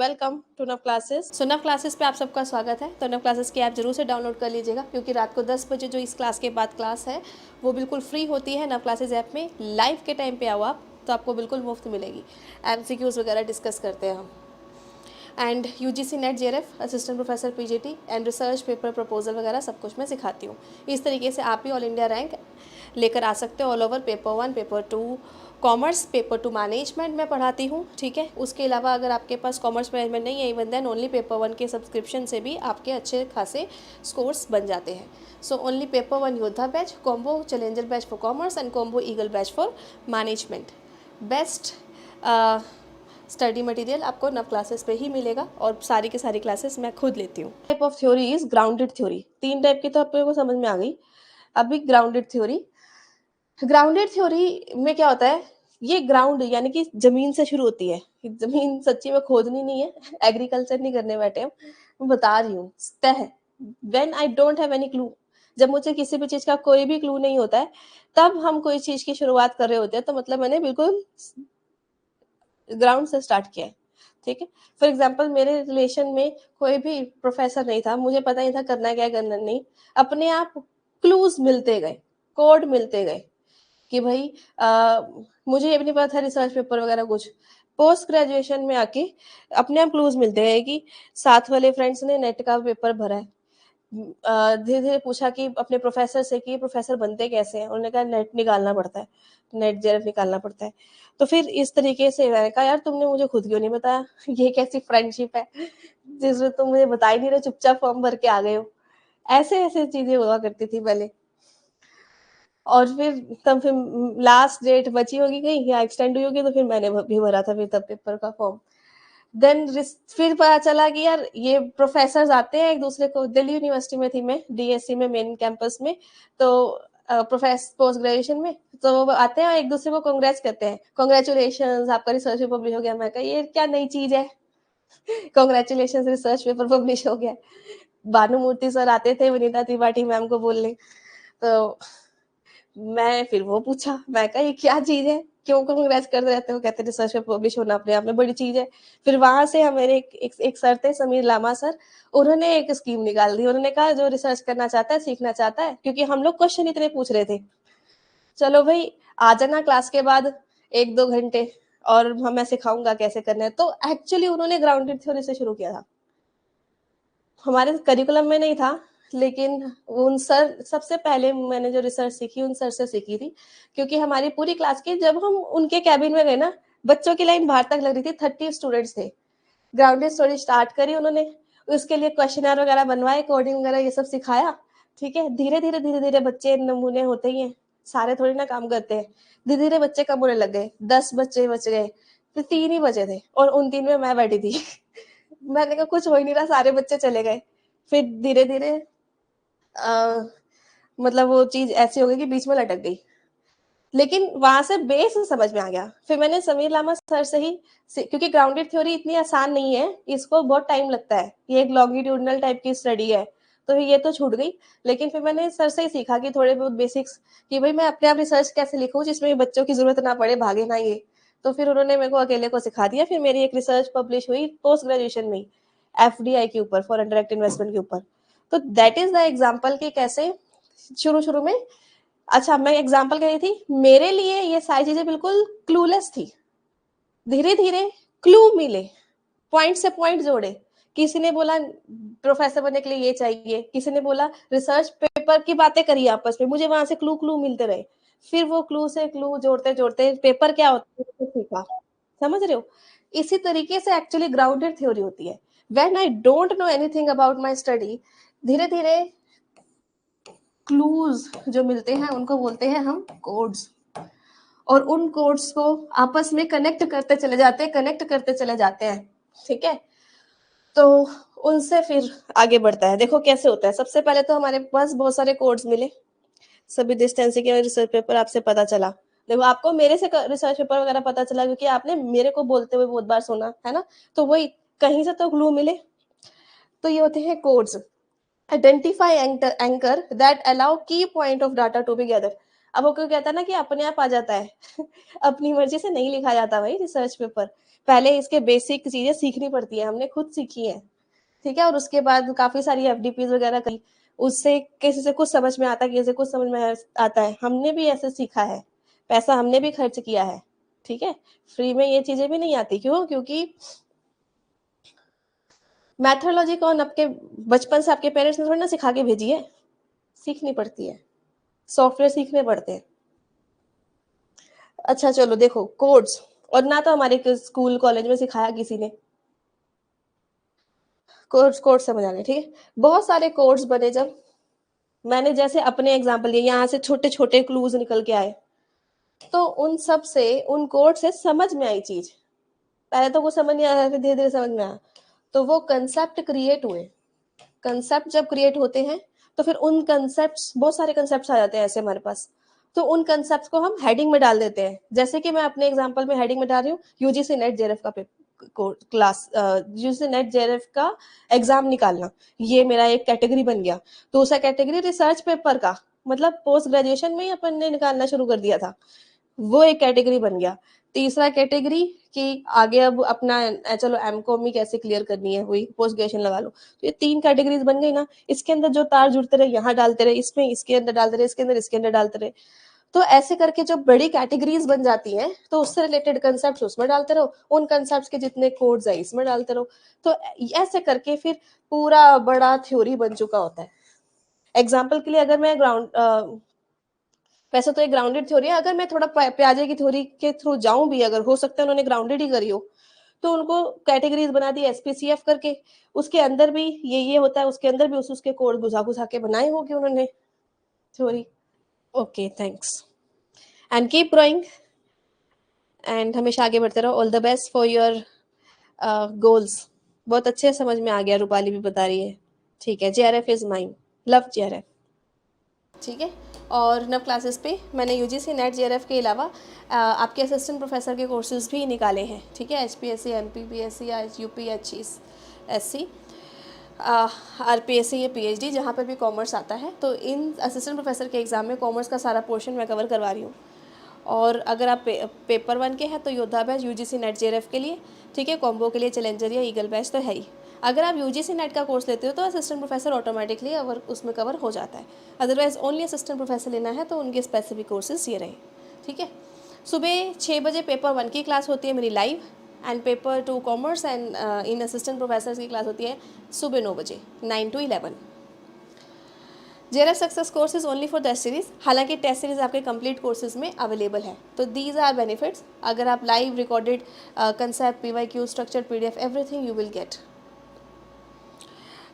Welcome to नव classes. सो नव classes पे आप सबका स्वागत है। तो नव क्लासेस की ऐप जरूर से डाउनलोड कर लीजिएगा, क्योंकि रात को 10 बजे जो इस क्लास के बाद क्लास है वो बिल्कुल फ्री होती है। नव क्लासेस ऐप में लाइव के टाइम पे आओ आप, तो आपको बिल्कुल मुफ्त मिलेगी। MCQs वगैरह डिस्कस करते हैं हम। And UGC net JRF assistant professor PGT and research paper proposal वगैरह सब कुछ मैं सिखाती हूँ। इस तरीके से आप भी ऑल इंडिया रैंक लेकर आ सकते हो। All over paper 1, paper 2, commerce, paper 2 management मैं पढ़ाती हूँ, ठीक है। उसके अलावा अगर आपके पास कॉमर्स मैनेजमेंट नहीं है, इवन देन ओनली पेपर 1 के सब्सक्रिप्शन से भी आपके अच्छे खासे स्कोर्स बन जाते हैं। सो ओनली पेपर 1 योद्धा batch, combo challenger batch for commerce and combo eagle batch for management. Best study material आपको नव क्लासेस पे ही मिलेगा, और सारी की सारी क्लासेस मैं खुद लेती हूँ। Type of theory is grounded theory. 3 type की तो आप लोगों को समझ में आ गई। अभी ग्राउंडेड थ्योरी में क्या होता है, ये ग्राउंड यानी कि जमीन से शुरू होती है। जमीन सच्ची में खोदनी नहीं है, एग्रीकल्चर नहीं करने बैठे हम, मैं बता रही हूँ। तह when I don't have any clue, जब मुझे किसी भी चीज का कोई भी क्लू नहीं होता है, तब हम कोई चीज की शुरुआत कर रहे होते हैं, तो मतलब मैंने बिल्कुल ग्राउंड से स्टार्ट किया है, ठीक है। फॉर एग्जाम्पल, मेरे रिलेशन में कोई भी प्रोफेसर नहीं था, मुझे पता नहीं था करना क्या करना नहीं। अपने आप क्लूज मिलते गए, कोड मिलते गए कि भाई मुझे ये भी नहीं पता था रिसर्च पेपर वगैरह कुछ। पोस्ट ग्रेजुएशन में आके अपने आप क्लूज मिलते हैं कि साथ वाले फ्रेंड्स ने नेट का पेपर भरा है। धीरे धीरे पूछा कि अपने प्रोफेसर से कि प्रोफेसर बनते कैसे हैं, उन्होंने कहा नेट निकालना पड़ता है, नेट जेआरएफ निकालना पड़ता है। तो फिर इस तरीके से मैंने कहा यार तुमने मुझे खुद क्यों नहीं बताया, ये कैसी फ्रेंडशिप है जिसमें तुम मुझे बता ही नहीं रहे, चुपचाप फॉर्म भर के आ गए हो। ऐसे ऐसे चीजें हुआ करती थी पहले। और फिर तब फिर लास्ट डेट बची होगी कहीं या एक्सटेंड हुई होगी, तो फिर मैंने भी भरा था फिर तब पेपर का फॉर्म। देन फिर पता चला कि यार ये प्रोफेसर आते हैं एक दूसरे को। दिल्ली यूनिवर्सिटी में थी मैं, DSC में, मेन कैंपस में। तो प्रोफेसर पोस्ट ग्रेजुएशन में, तो वो आते हैं एक दूसरे को कांग्रेस कहते हैं, कांग्रेचुलेशन आपका रिसर्च पेपर पब्लिश हो गया। मैं कहा ये क्या नई चीज है, कांग्रेचुलेशन रिसर्च पेपर पब्लिश हो गया। भानुमूर्ति सर आते थे वनीता त्रिपाठी मैम को बोलने, तो मैं फिर वो पूछा, मैं कहा ये क्या चीज है, क्यों कांग्रेस कर रहते हो, कहते रिसर्च में पब्लिश होना अपने आप में बड़ी चीज है। फिर वहां से हमारे एक सर थे, समीर लामा सर, उन्होंने एक स्कीम निकाल दी। उन्होंने कहा जो रिसर्च करना चाहता है, सीखना चाहता है, क्योंकि हम लोग क्वेश्चन इतने पूछ रहे थे, चलो भाई आ जाना क्लास के बाद 1-2 घंटे, और मैं सिखाऊंगा कैसे करना है। तो एक्चुअली उन्होंने ग्राउंडेड थ्योरी से शुरू किया था, हमारे करिकुलम में नहीं था, लेकिन उन सर सबसे पहले मैंने जो रिसर्च सीखी उन सर से सीखी थी। क्योंकि हमारी पूरी क्लास की, जब हम उनके कैबिन में गए ना, बच्चों की लाइन बाहर तक लग रही थी, 30 स्टूडेंट्स थे। ग्राउंडेड स्टोरी स्टार्ट करी उन्होंने, उसके लिए क्वेश्चनर वगैरह बनवाए, कोडिंग वगैरह ये सब सिखाया, ठीक है। धीरे धीरे बच्चे नमूने होते ही हैं, सारे थोड़ी ना काम करते हैं। धीरे धीरे बच्चे कम होने लग गए, 10 बच्चे बच गए, फिर 3 ही बचे थे, और उन 3 में मैं बैठी थी मैंने कहा कुछ हो ही नहीं रहा, सारे बच्चे चले गए। फिर धीरे धीरे मतलब वो चीज ऐसी हो गई कि बीच में लटक गई, लेकिन वहां से बेस समझ में आ गया। फिर मैंने समीर लामा सर से ही, क्योंकि ग्राउंडेड थ्योरी इतनी आसान नहीं है, इसको बहुत टाइम लगता है, ये एक लॉन्गिट्यूडनल टाइप की स्टडी है, तो ये तो छूट गई। लेकिन फिर मैंने सर से ही सीखा कि थोड़े बहुत बेसिक्स, कि भाई मैं अपने आप रिसर्च कैसे लिखूं जिसमें बच्चों की जरूरत ना पड़े, भागे ना ये। तो फिर उन्होंने मेरे को अकेले को सिखा दिया। फिर मेरी एक रिसर्च पब्लिश हुई पोस्ट ग्रेजुएशन में, FDI के ऊपर, फॉरेन डायरेक्ट इन्वेस्टमेंट के ऊपर। तो दैट इज द एग्जाम्पल कि कैसे शुरू शुरू में, अच्छा मैं एग्जाम्पल कह रही थी, मेरे लिए ये सारी चीजें बिल्कुल क्लूलेस थी। धीरे धीरे क्लू मिले, पॉइंट से पॉइंट जोड़े। किसी ने बोला प्रोफेसर बनने के लिए ये चाहिए, किसी ने बोला रिसर्च पेपर की बातें करी आपस में, मुझे वहां से क्लू क्लू मिलते रहे। फिर वो क्लू से क्लू जोड़ते जोड़ते पेपर क्या होता है सीखा। समझ रहे हो? इसी तरीके से एक्चुअली ग्राउंडेड थ्योरी होती है। When I don't know anything about my study, धीरे धीरे क्लूज जो मिलते हैं उनको बोलते हैं हम कोड्स, और उन कोड्स को आपस में कनेक्ट करते चले जाते हैं, कनेक्ट करते चले जाते हैं, ठीक है। तो उनसे फिर आगे बढ़ता है। देखो कैसे होता है, सबसे पहले तो हमारे पास बहुत सारे कोड्स मिले, सभी डिस्टेंस के रिसर्च पेपर आपसे पता चला। देखो आपको मेरे से रिसर्च पेपर वगैरह पता चला क्योंकि आपने मेरे को बोलते हुए बहुत बार सुना है ना, तो वही कहीं से तो क्लू मिले। तो ये होते हैं codes. Identify anchor that allow key point of data to be gathered. अब वो क्यों कहता है ना कि अपने आप आ जाता है अपनी मर्जी से नहीं लिखा जाता भाई रिसर्च पेपर, पहले इसके बेसिक चीजें सीखनी पड़ती है, हमने खुद सीखी है, ठीक है, और उसके बाद काफी सारी एफडीपीज वगैरह करी, उससे किसी से कुछ समझ में आता है, किसी से कुछ समझ में आता है, हमने भी ऐसे सीखा है, पैसा हमने भी खर्च किया है, ठीक है, फ्री में ये चीजें भी नहीं आती, क्यों? क्योंकि मैथोलॉजी कौन आपके बचपन से आपके पेरेंट्स ने थोड़ी ना सिखा के भेजी है, सीखनी पड़ती है, सॉफ्टवेयर सीखने पड़ते हैं। अच्छा चलो देखो कोड्स, और ना तो हमारे स्कूल कॉलेज में सिखाया किसी ने कोड्स, कोड्स समझ आने, ठीक है, बहुत सारे कोड्स बने जब, मैंने जैसे अपने एग्जांपल लिए, यहाँ से छोटे छोटे क्लूज निकल के आए, तो उन सब से, उन कोड से समझ में आई चीज, पहले तो कुछ समझ नहीं आया, फिर धीरे धीरे समझ में आया, तो वो कंसेप्ट क्रिएट हुए, कंसेप्ट जब क्रिएट होते हैं तो फिर उन कंसेप्ट, बहुत सारे कंसेप्ट आ जाते हैं ऐसे हमारे पास, तो उन कंसेप्ट को हम हेडिंग में डाल देते हैं, जैसे कि मैं अपने एग्जांपल में हेडिंग में डाल रही हूँ यूजीसी नेट जेआरएफ का क्लास, यूजीसी नेट जेआरएफ का एग्जाम निकालना, ये मेरा एक कैटेगरी बन गया, दूसरा कैटेगरी रिसर्च पेपर का, मतलब पोस्ट ग्रेजुएशन में ही अपन ने निकालना शुरू कर दिया था, वो एक कैटेगरी बन गया, तीसरा कैटेगरी कि आगे अब अपना चलो एमकॉम ही कैसे क्लियर करनी है, वही पोस्ट ग्रेजुएशन लगा लो, तो ये 3 कैटेगरीज बन गई ना, इसके अंदर जो तार जुड़ते रहे यहाँ डालते रहे, इसमें इसके अंदर डालते रहे, इसके अंदर डालते रहे, तो ऐसे करके जो बड़ी कैटेगरीज बन जाती हैं, तो उससे रिलेटेड कंसेप्ट उसमें डालते रहो, उन कंसेप्ट के जितने कोड्स है इसमें डालते रहो, तो ऐसे करके फिर पूरा बड़ा थ्योरी बन चुका होता है। एग्जाम्पल के लिए अगर मैं वैसे तो एक ग्राउंडेड थ्योरी है, अगर मैं थोड़ा प्याजे की थ्योरी के थ्रू जाऊं भी, अगर हो सकता है उन्होंने ग्राउंडेड ही करी हो, तो उनको कैटेगरीज बना दी एसपीसीएफ करके, उसके अंदर भी ये होता है, उसके अंदर भी उसके कोड घुसा घुसा के बनाए होंगे उन्होंने theory. Okay thanks and keep growing, and हमेशा आगे बढ़ते रहो, all the best for your goals. बहुत अच्छे समझ में आ गया, रूपाली भी बता रही है, ठीक है, JRF is mine, love JRF, ठीक है। और नव क्लासेस पे मैंने यूजीसी नेट जेआरएफ के अलावा आपके असिस्टेंट प्रोफेसर के कोर्सेज भी निकाले हैं, ठीक है, एचपीएससी, एमपीपीएससी या यूपीएचएससी, आरपीएससी या पीएचडी, जहाँ पर भी कॉमर्स आता है, तो इन असिस्टेंट प्रोफेसर के एग्ज़ाम में कॉमर्स का सारा पोर्शन मैं कवर करवा रही हूँ। और अगर आप पेपर 1 के हैं तो योद्धा बैच यूजीसी नेट जेआरएफ के लिए, ठीक है, कॉम्बो के लिए चैलेंजर या ईगल बैच तो है ही। अगर आप यूजीसी नेट का कोर्स लेते हो तो असिस्टेंट प्रोफेसर ऑटोमेटिकली उसमें कवर हो जाता है, अदरवाइज ओनली असिस्टेंट प्रोफेसर लेना है तो उनके स्पेसिफिक कोर्सेज ये रहे, ठीक है। सुबह 6 बजे पेपर 1 की क्लास होती है मेरी live, and paper 2 commerce and in assistant professor की क्लास होती है सुबह 9 बजे 9 to 11। JRF success course is only for test series, हालांकि टेस्ट सीरीज आपके कंप्लीट कोर्सेज में अवेलेबल है, तो दीज आर बेनिफिट्स, अगर आप live recorded concept, PYQ, structure, PDF, everything you will get.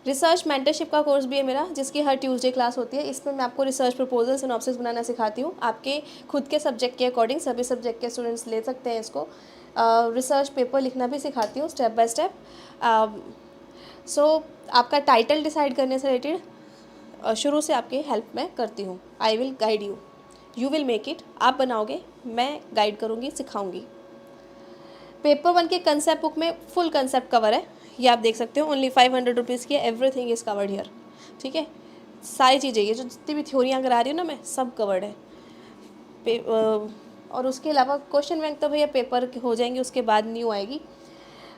Research mentorship का कोर्स भी है मेरा, जिसकी हर ट्यूसडे क्लास होती है, इसमें मैं आपको रिसर्च प्रपोजल सिनॉप्सिस बनाना सिखाती हूँ, आपके खुद के सब्जेक्ट के अकॉर्डिंग, सभी सब्जेक्ट के स्टूडेंट्स ले सकते हैं इसको, रिसर्च पेपर लिखना भी सिखाती हूँ स्टेप बाय स्टेप। सो आपका टाइटल डिसाइड करने से रिलेटेड शुरू से आपकी हेल्प मैं करती हूँ, I will guide you, you will make it, आप बनाओगे, मैं गाइड करूँगी, सिखाऊंगी। पेपर 1 के कंसेप्ट बुक में फुल कंसेप्ट कवर है, ये आप देख सकते हो, ओनली 500 रुपीज़ की, एवरीथिंग इज़ कवर्ड हियर, ठीक है, सारी चीज़ें, ये जो जितनी भी थ्योरियाँ करा रही हूँ ना मैं, सब कवर्ड है। और उसके अलावा क्वेश्चन बैंक तो भैया पेपर हो जाएंगे उसके बाद न्यू आएगी,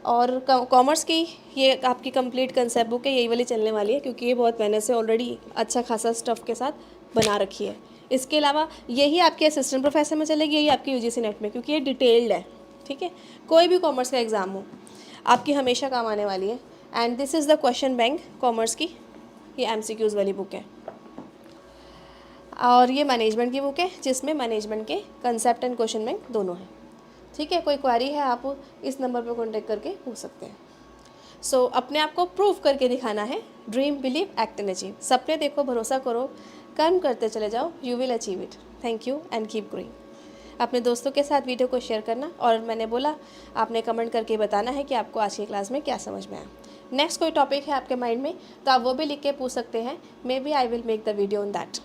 और कॉमर्स की ये आपकी कंप्लीट कंसेप्ट बुक है, यही वाली चलने वाली है, क्योंकि ये बहुत मैंने से ऑलरेडी अच्छा खासा स्टफ़ के साथ बना रखी है। इसके अलावा यही आपके असिस्टेंट प्रोफेसर में चलेगी, यही आपकी यूजीसी नेट में, क्योंकि ये डिटेल्ड है, ठीक है, कोई भी कॉमर्स का एग्ज़ाम हो आपकी हमेशा काम आने वाली है। And this is the question bank commerce की, ये एमसीक्यूज़ वाली बुक है, और ये मैनेजमेंट की बुक है, जिसमें मैनेजमेंट के कंसेप्ट एंड क्वेश्चन बैंक दोनों हैं, ठीक है। कोई क्वेरी है आप इस नंबर पर कॉन्टेक्ट करके पूछ सकते हैं। सो अपने आप को प्रूव करके दिखाना है, dream, believe, act and achieve, सपने देखो, भरोसा करो, कर्म करते चले जाओ, you will achieve it. Thank you and keep growing. अपने दोस्तों के साथ वीडियो को शेयर करना, और मैंने बोला आपने कमेंट करके बताना है कि आपको आज की क्लास में क्या समझ में आया। नेक्स्ट कोई टॉपिक है आपके माइंड में तो आप वो भी लिख के पूछ सकते हैं, maybe I will make the video on that.